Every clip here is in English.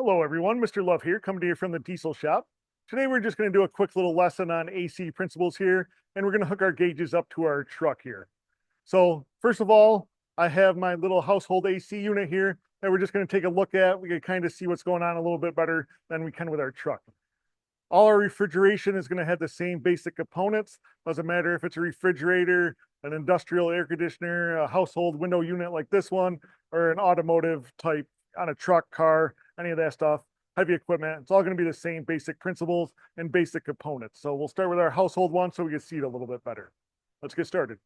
Hello everyone, Mr. Love here, coming to you from the diesel shop. Today we're just going to do a quick little lesson on AC principles here, and we're going to hook our gauges up to our truck here. So first of all, I have my little household AC unit here that we're just going to take a look at. We can kind of see what's going on a little bit better than we can with our truck. All our refrigeration is going to have the same basic components. Doesn't matter if it's a refrigerator, an industrial air conditioner, a household window unit like this one, or an automotive type on a truck, car, any of that stuff, heavy equipment. It's all going to be the same basic principles and basic components. So we'll start with our household one so we can see it a little bit better. Let's get started.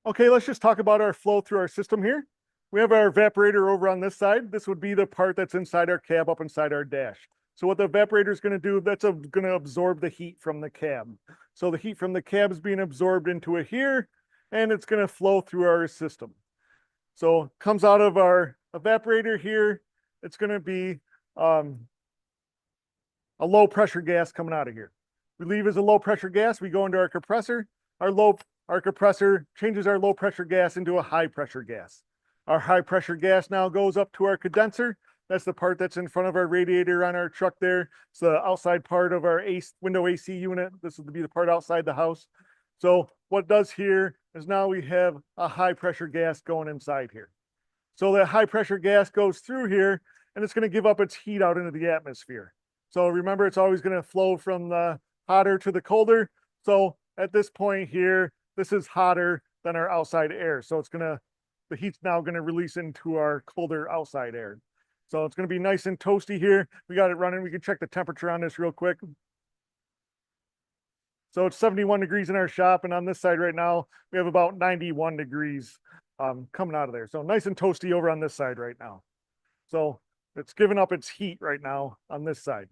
Okay, let's just talk about our flow through our system here. We have our evaporator over on this side. This would be the part that's inside our cab, up inside our dash. So what the evaporator is going to do, that's going to absorb the heat from the cab. So the heat from the cab is being absorbed into it here, and it's going to flow through our system. So comes out of our evaporator here. It's going to be a low pressure gas coming out of here. We leave as a low pressure gas. We go into our compressor. Our compressor changes our low pressure gas into a high pressure gas. Our high pressure gas now goes up to our condenser. That's the part that's in front of our radiator on our truck there. It's the outside part of our window AC unit. This would be the part outside the house. So what it does here is now we have a high pressure gas going inside here. So that high pressure gas goes through here and it's going to give up its heat out into the atmosphere. So remember, it's always going to flow from the hotter to the colder. So at this point here, this is hotter than our outside air. So the heat's now going to release into our colder outside air. So it's going to be nice and toasty here. We got it running. We can check the temperature on this real quick. So it's 71 degrees in our shop. And on this side right now, we have about 91 degrees coming out of there. So nice and toasty over on this side right now. So it's giving up its heat right now on this side.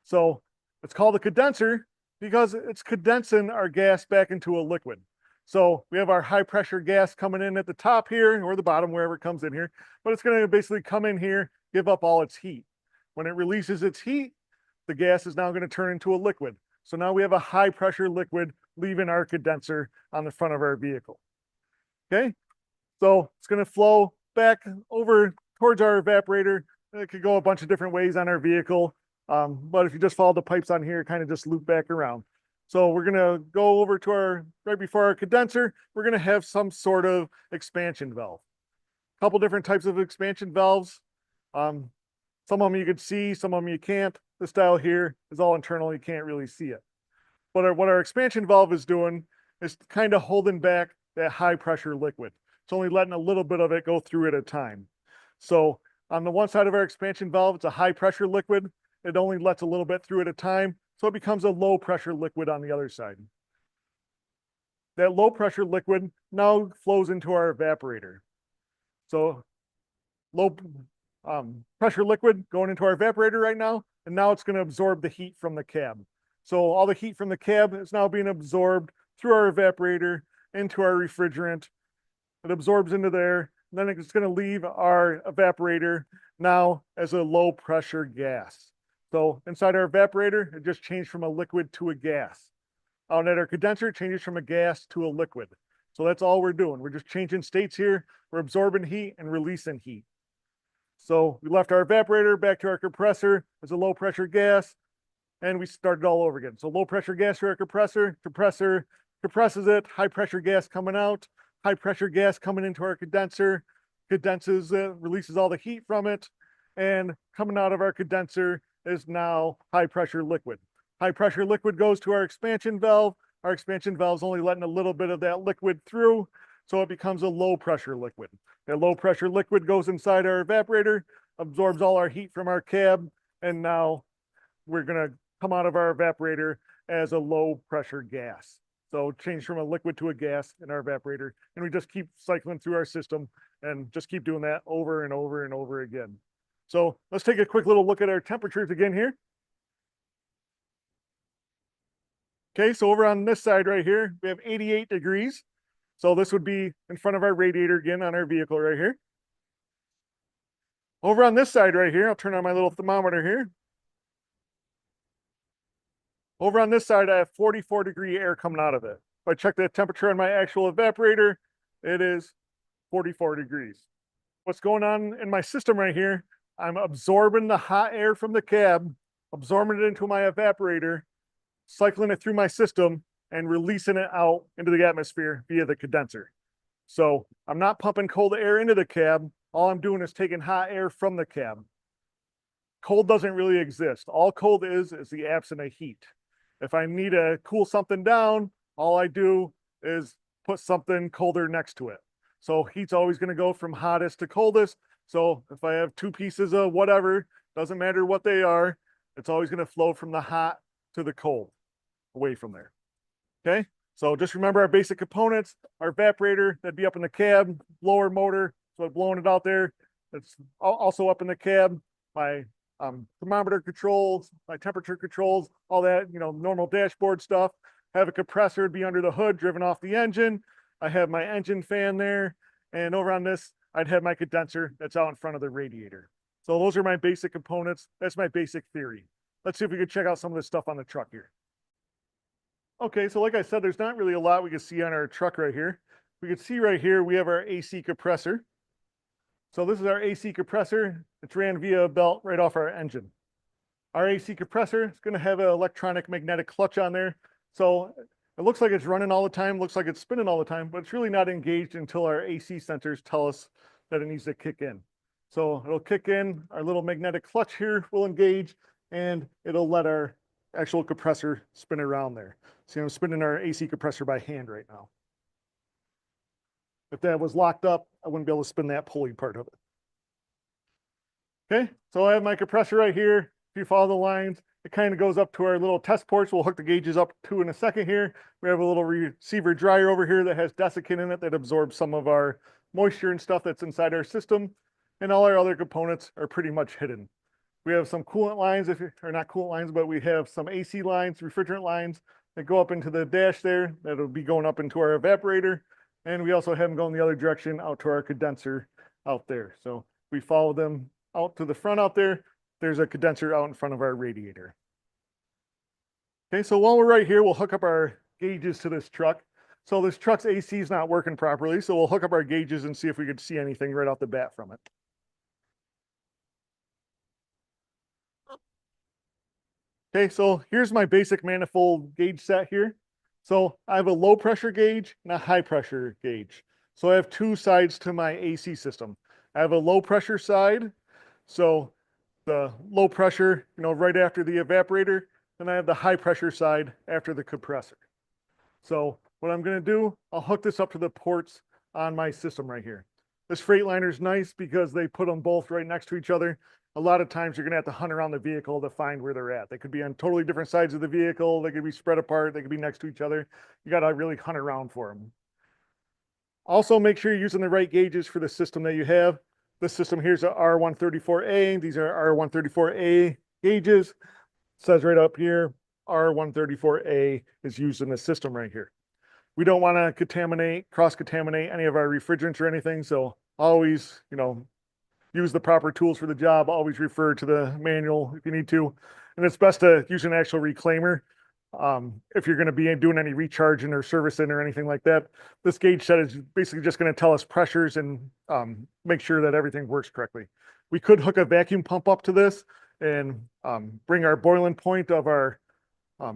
So it's called a condenser because it's condensing our gas back into a liquid. So we have our high pressure gas coming in at the top here or the bottom, wherever it comes in here, but it's going to basically come in here, give up all its heat. When it releases its heat, the gas is now going to turn into a liquid. So now we have a high pressure liquid leaving our condenser on the front of our vehicle. Okay, so it's going to flow back over towards our evaporator. It could go a bunch of different ways on our vehicle. But if you just follow the pipes on here, kind of just loop back around. So we're going to go over to right before our condenser, we're going to have some sort of expansion valve. A couple different types of expansion valves. Some of them you can see, some of them you can't. This style here is all internal, you can't really see it. But what our expansion valve is doing is kind of holding back that high pressure liquid. It's only letting a little bit of it go through at a time. So on the one side of our expansion valve, it's a high pressure liquid. It only lets a little bit through at a time. So it becomes a low pressure liquid on the other side. That low pressure liquid now flows into our evaporator. So low pressure liquid going into our evaporator right now, and now it's going to absorb the heat from the cab. So all the heat from the cab is now being absorbed through our evaporator into our refrigerant. It absorbs into there, and then it's going to leave our evaporator now as a low pressure gas. So inside our evaporator, it just changed from a liquid to a gas. Out at our condenser, it changes from a gas to a liquid. So that's all we're doing. We're just changing states here. We're absorbing heat and releasing heat. So we left our evaporator back to our compressor as a low pressure gas, and we started all over again. So low pressure gas to our compressor compresses it, high pressure gas coming out, high pressure gas coming into our condenser, condenses it, releases all the heat from it, and coming out of our condenser is now high pressure liquid. High pressure liquid goes to our expansion valve. Our expansion valve is only letting a little bit of that liquid through, so it becomes a low pressure liquid. That low pressure liquid goes inside our evaporator, absorbs all our heat from our cab, and now we're going to come out of our evaporator as a low pressure gas. So change from a liquid to a gas in our evaporator, and we just keep cycling through our system and just keep doing that over and over and over again. So let's take a quick little look at our temperatures again here. Okay, so over on this side right here, we have 88 degrees. So this would be in front of our radiator again on our vehicle right here. Over on this side right here, I'll turn on my little thermometer here. Over on this side, I have 44-degree air coming out of it. If I check the temperature on my actual evaporator, it is 44 degrees. What's going on in my system right here, I'm absorbing the hot air from the cab, absorbing it into my evaporator, cycling it through my system, and releasing it out into the atmosphere via the condenser. So I'm not pumping cold air into the cab. All I'm doing is taking hot air from the cab. Cold doesn't really exist. All cold is the absence of heat. If I need to cool something down, all I do is put something colder next to it. So heat's always going to go from hottest to coldest. So if I have two pieces of whatever, doesn't matter what they are, it's always going to flow from the hot to the cold away from there. Okay, so just remember our basic components: our evaporator that'd be up in the cab, blower motor, so blowing it out there. It's also up in the cab. My thermometer controls, my temperature controls, all that, normal dashboard stuff. Have a compressor, it'd be under the hood, driven off the engine. I have my engine fan there, and over on this, I'd have my condenser that's out in front of the radiator. So those are my basic components. That's my basic theory. Let's see if we can check out some of this stuff on the truck here. Okay, so like I said, there's not really a lot we can see on our truck right here. We can see right here, we have our AC compressor. So this is our AC compressor. It's ran via a belt right off our engine. Our AC compressor is going to have an electronic magnetic clutch on there. So it looks like it's running all the time, looks like it's spinning all the time, but it's really not engaged until our AC sensors tell us that it needs to kick in. So it'll kick in, our little magnetic clutch here will engage, and it'll let our actual compressor spin around there. So I'm spinning our AC compressor by hand right now. If that was locked up, I wouldn't be able to spin that pulley part of it. Okay, so I have my compressor right here. If you follow the lines, it kind of goes up to our little test ports. We'll hook the gauges up to in a second here. We have a little receiver dryer over here that has desiccant in it that absorbs some of our moisture and stuff that's inside our system. And all our other components are pretty much hidden. We have some coolant lines, or not coolant lines, but we have some AC lines, refrigerant lines that go up into the dash there. That'll be going up into our evaporator. And we also have them going the other direction out to our condenser out there. So we follow them out to the front out there. There's a condenser out in front of our radiator. Okay, so while we're right here, we'll hook up our gauges to this truck. So this truck's AC is not working properly, so we'll hook up our gauges and see if we could see anything right off the bat from it. Okay, so here's my basic manifold gauge set here. So I have a low pressure gauge and a high pressure gauge. So I have two sides to my AC system. I have a low pressure side, so the low pressure, right after the evaporator, and I have the high pressure side after the compressor. So what I'm going to do, I'll hook this up to the ports on my system right here. This Freightliner is nice because they put them both right next to each other. A lot of times you're going to have to hunt around the vehicle to find where they're at. They could be on totally different sides of the vehicle. They could be spread apart. They could be next to each other. You got to really hunt around for them. Also, make sure you're using the right gauges for the system that you have. This system here is a R134A. These are R134A gauges. It says right up here, R134A is used in the system right here. We don't want to cross-contaminate any of our refrigerants or anything. So always, use the proper tools for the job. Always refer to the manual if you need to. And it's best to use an actual reclaimer if you're going to be doing any recharging or servicing or anything like that. This gauge set is basically just going to tell us pressures and make sure that everything works correctly. We could hook a vacuum pump up to this and bring our boiling point of our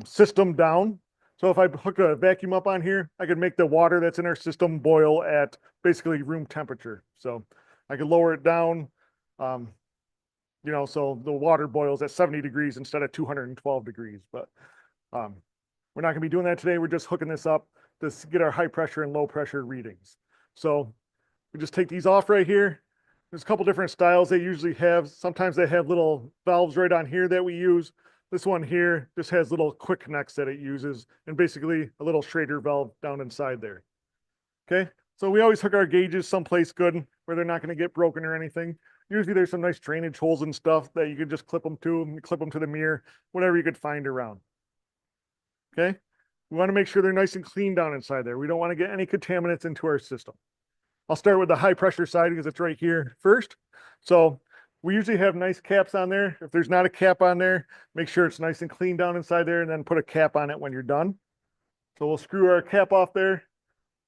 system down. So if I hook a vacuum up on here, I could make the water that's in our system boil at basically room temperature. So I could lower it down, so the water boils at 70 degrees instead of 212 degrees. But we're not going to be doing that today. We're just hooking this up to get our high pressure and low pressure readings. So we just take these off right here. There's a couple different styles they usually have. Sometimes they have little valves right on here that we use. This one here just has little quick connects that it uses and basically a little Schrader valve down inside there. Okay, so we always hook our gauges someplace good where they're not going to get broken or anything. Usually there's some nice drainage holes and stuff that you could just clip them to the mirror, whatever you could find around. Okay, we want to make sure they're nice and clean down inside there. We don't want to get any contaminants into our system. I'll start with the high pressure side because it's right here first. So we usually have nice caps on there. If there's not a cap on there, make sure it's nice and clean down inside there and then put a cap on it when you're done. So we'll screw our cap off there.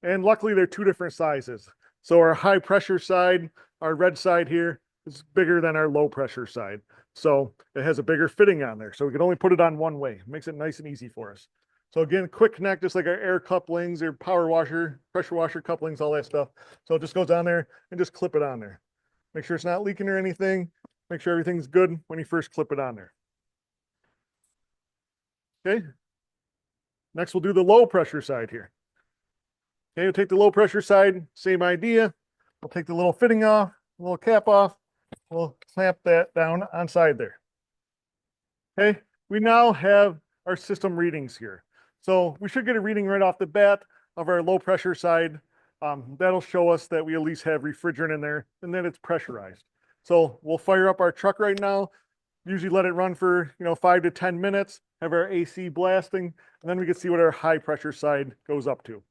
And luckily they're two different sizes. So our high pressure side, our red side here, is bigger than our low pressure side. So it has a bigger fitting on there. So we can only put it on one way. It makes it nice and easy for us. So again, quick connect, just like our air couplings or power washer, pressure washer couplings, all that stuff. So it just goes on there and just clip it on there. Make sure it's not leaking or anything. Make sure everything's good when you first clip it on there. Okay. Next, we'll do the low pressure side here. Okay, we'll take the low pressure side, same idea. We'll take the little fitting off, little cap off. We'll clamp that down on side there. Okay, we now have our system readings here. So we should get a reading right off the bat of our low pressure side. That'll show us that we at least have refrigerant in there and that it's pressurized. So we'll fire up our truck right now. Usually let it run for 5 to 10 minutes, have our AC blasting, and then we can see what our high pressure side goes up to.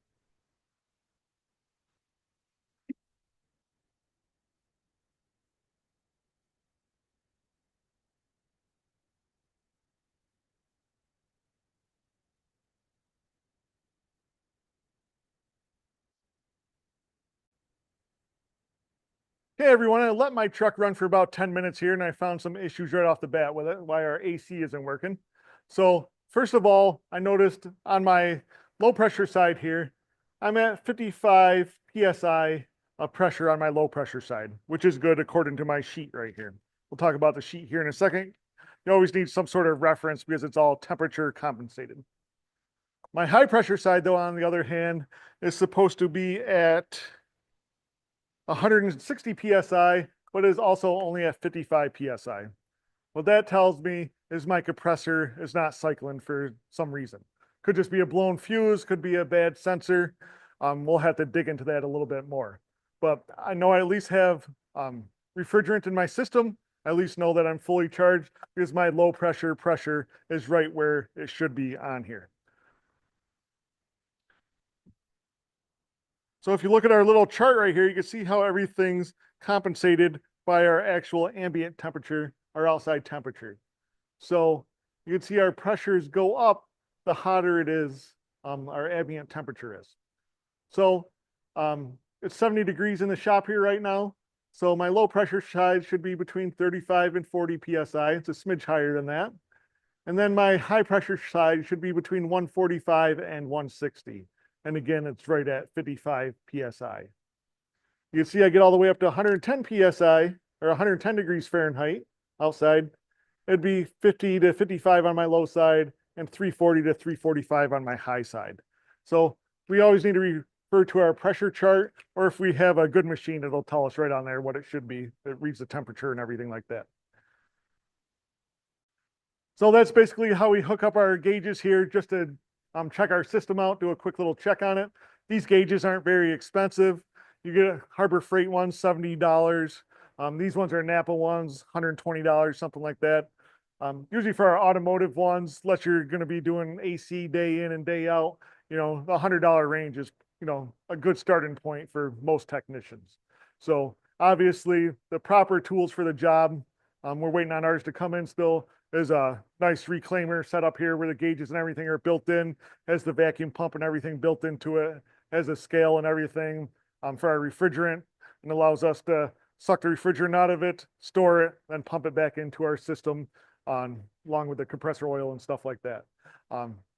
Hey everyone, I let my truck run for about 10 minutes here and I found some issues right off the bat with it, why our AC isn't working. So first of all, I noticed on my low pressure side here, I'm at 55 PSI of pressure on my low pressure side, which is good according to my sheet right here. We'll talk about the sheet here in a second. You always need some sort of reference because it's all temperature compensated. My high pressure side though, on the other hand, is supposed to be at 160 PSI, but is also only at 55 PSI. What that tells me is my compressor is not cycling for some reason. Could just be a blown fuse, could be a bad sensor. We'll have to dig into that a little bit more. But I know I at least have refrigerant in my system. I at least know that I'm fully charged because my low pressure is right where it should be on here. So if you look at our little chart right here, you can see how everything's compensated by our actual ambient temperature, our outside temperature. So you can see our pressures go up, the hotter it is, our ambient temperature is. So it's 70 degrees in the shop here right now. So my low pressure side should be between 35 and 40 PSI. It's a smidge higher than that. And then my high pressure side should be between 145 and 160. And again, it's right at 55 PSI. You can see I get all the way up to 110 PSI or 110 degrees Fahrenheit outside. It'd be 50 to 55 on my low side and 340 to 345 on my high side. So we always need to refer to our pressure chart, or if we have a good machine, it'll tell us right on there what it should be. It reads the temperature and everything like that. So that's basically how we hook up our gauges here, just to check our system out, do a quick little check on it. These gauges aren't very expensive. You get a Harbor Freight one, $70. These ones are Napa ones, $120, something like that. Usually for our automotive ones, unless you're going to be doing AC day in and day out, the $100 range is, a good starting point for most technicians. So obviously the proper tools for the job, we're waiting on ours to come in still. There's a nice reclaimer set up here where the gauges and everything are built in, has the vacuum pump and everything built into it, has a scale and everything for our refrigerant, and allows us to suck the refrigerant out of it, store it, then pump it back into our system along with the compressor oil and stuff like that.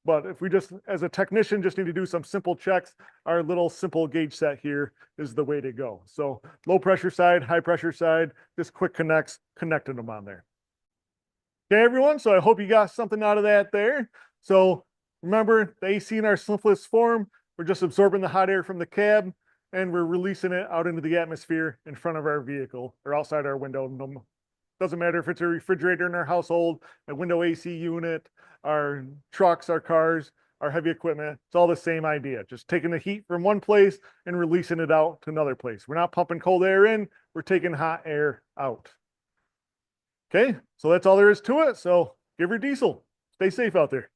But if we just, as a technician, just need to do some simple checks, our little simple gauge set here is the way to go. So low pressure side, high pressure side, just quick connects, connecting them on there. Okay, everyone, so I hope you got something out of that there. So remember, the AC in our simplest form, we're just absorbing the hot air from the cab and we're releasing it out into the atmosphere in front of our vehicle or outside our window. Doesn't matter if it's a refrigerator in our household, a window AC unit, our trucks, our cars, our heavy equipment. It's all the same idea. Just taking the heat from one place and releasing it out to another place. We're not pumping cold air in, we're taking hot air out. Okay, so that's all there is to it. So give her diesel. Stay safe out there.